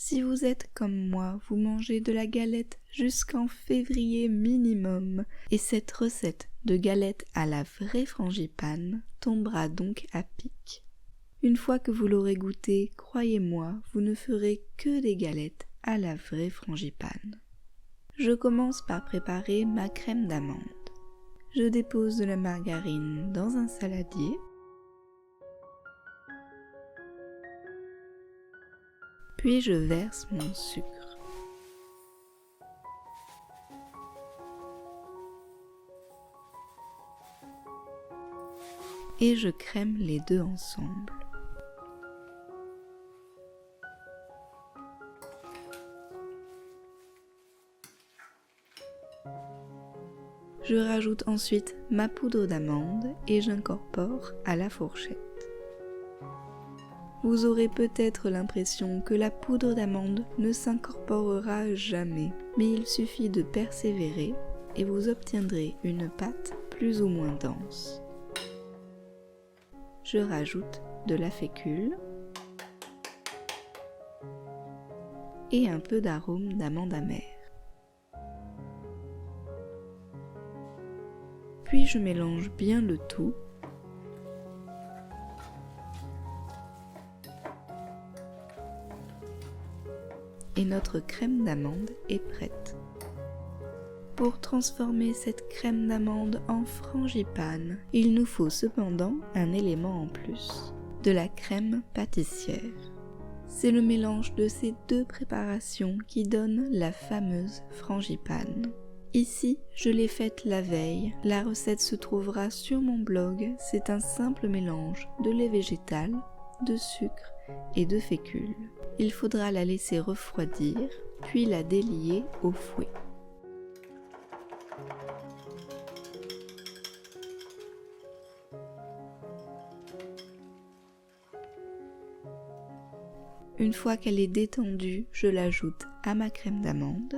Si vous êtes comme moi, vous mangez de la galette jusqu'en février minimum, et cette recette de galette à la vraie frangipane tombera donc à pic. Une fois que vous l'aurez goûtée, croyez-moi, vous ne ferez que des galettes à la vraie frangipane. Je commence par préparer ma crème d'amande. Je dépose de la margarine dans un saladier. Puis je verse mon sucre. Et je crème les deux ensemble. Je rajoute ensuite ma poudre d'amande et j'incorpore à la fourchette. Vous aurez peut-être l'impression que la poudre d'amande ne s'incorporera jamais, mais il suffit de persévérer et vous obtiendrez une pâte plus ou moins dense. Je rajoute de la fécule et un peu d'arôme d'amande amère. Puis je mélange bien le tout. Et notre crème d'amande est prête. Pour transformer cette crème d'amande en frangipane, il nous faut cependant un élément en plus, de la crème pâtissière. C'est le mélange de ces deux préparations qui donne la fameuse frangipane. Ici, je l'ai faite la veille, la recette se trouvera sur mon blog, c'est un simple mélange de lait végétal, de sucre et de fécule. Il faudra la laisser refroidir, puis la délier au fouet. Une fois qu'elle est détendue, je l'ajoute à ma crème d'amande.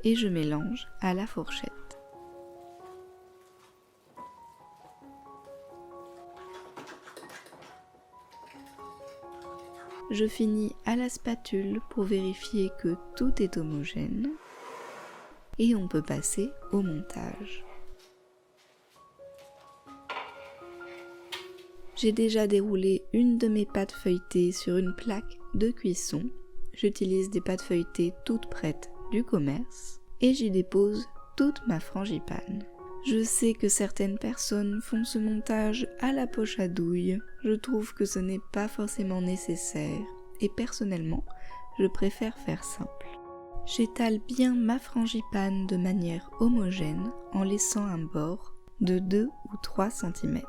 Et je mélange à la fourchette. Je finis à la spatule pour vérifier que tout est homogène et on peut passer au montage. J'ai déjà déroulé une de mes pâtes feuilletées sur une plaque de cuisson. J'utilise des pâtes feuilletées toutes prêtes du commerce et j'y dépose toute ma frangipane. Je sais que certaines personnes font ce montage à la poche à douille, je trouve que ce n'est pas forcément nécessaire et personnellement, je préfère faire simple. J'étale bien ma frangipane de manière homogène en laissant un bord de 2 ou 3 cm.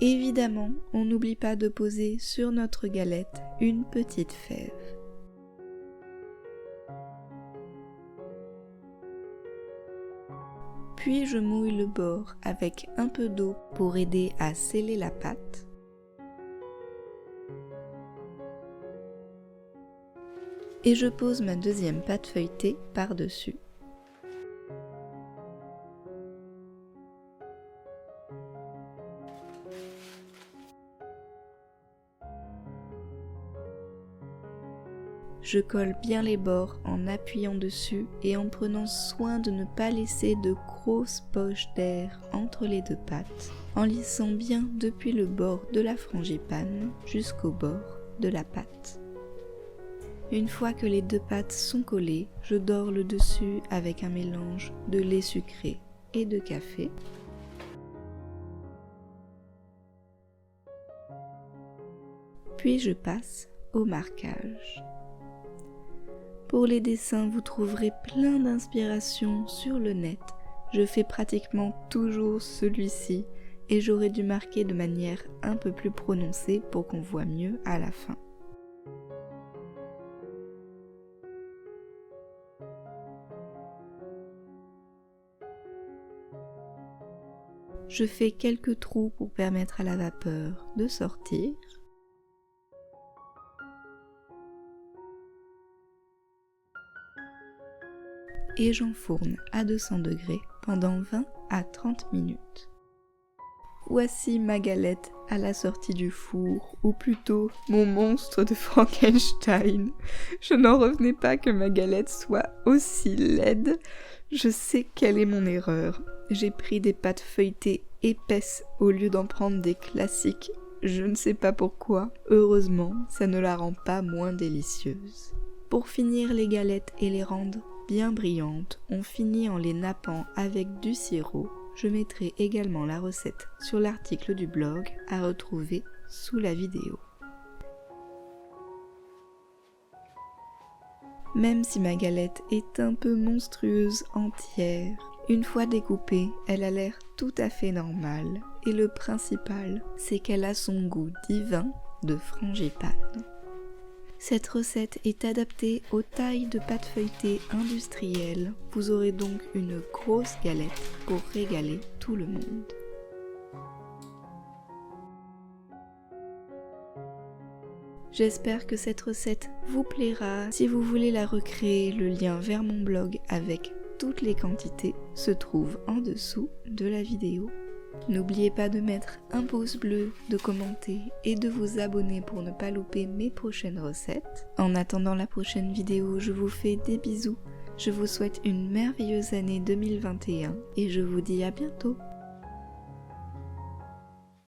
Évidemment, on n'oublie pas de poser sur notre galette une petite fève. Puis je mouille le bord avec un peu d'eau pour aider à sceller la pâte. Et je pose ma deuxième pâte feuilletée par-dessus. Je colle bien les bords en appuyant dessus et en prenant soin de ne pas laisser de grosses poches d'air entre les deux pâtes, en lissant bien depuis le bord de la frangipane jusqu'au bord de la pâte. Une fois que les deux pâtes sont collées, je dore le dessus avec un mélange de lait sucré et de café. Puis je passe au marquage. Pour les dessins, vous trouverez plein d'inspiration sur le net. Je fais pratiquement toujours celui-ci et j'aurais dû marquer de manière un peu plus prononcée pour qu'on voit mieux à la fin. Je fais quelques trous pour permettre à la vapeur de sortir. et j'enfourne à 200 degrés pendant 20 à 30 minutes. Voici ma galette à la sortie du four, ou plutôt mon monstre de Frankenstein. Je n'en revenais pas que ma galette soit aussi laide. Je sais quelle est mon erreur. J'ai pris des pâtes feuilletées épaisses au lieu d'en prendre des classiques. Je ne sais pas pourquoi. Heureusement, ça ne la rend pas moins délicieuse. Pour finir les galettes et les rendre bien brillantes, on finit en les nappant avec du sirop. Je mettrai également la recette sur l'article du blog à retrouver sous la vidéo. Même si ma galette est un peu monstrueuse entière, une fois découpée, elle a l'air tout à fait normale. Et le principal, c'est qu'elle a son goût divin de frangipane. Cette recette est adaptée aux tailles de pâtes feuilletées industrielles. Vous aurez donc une grosse galette pour régaler tout le monde. J'espère que cette recette vous plaira. Si vous voulez la recréer, le lien vers mon blog avec toutes les quantités se trouve en dessous de la vidéo. N'oubliez pas de mettre un pouce bleu, de commenter et de vous abonner pour ne pas louper mes prochaines recettes. En attendant la prochaine vidéo, je vous fais des bisous. Je vous souhaite une merveilleuse année 2021 et je vous dis à bientôt.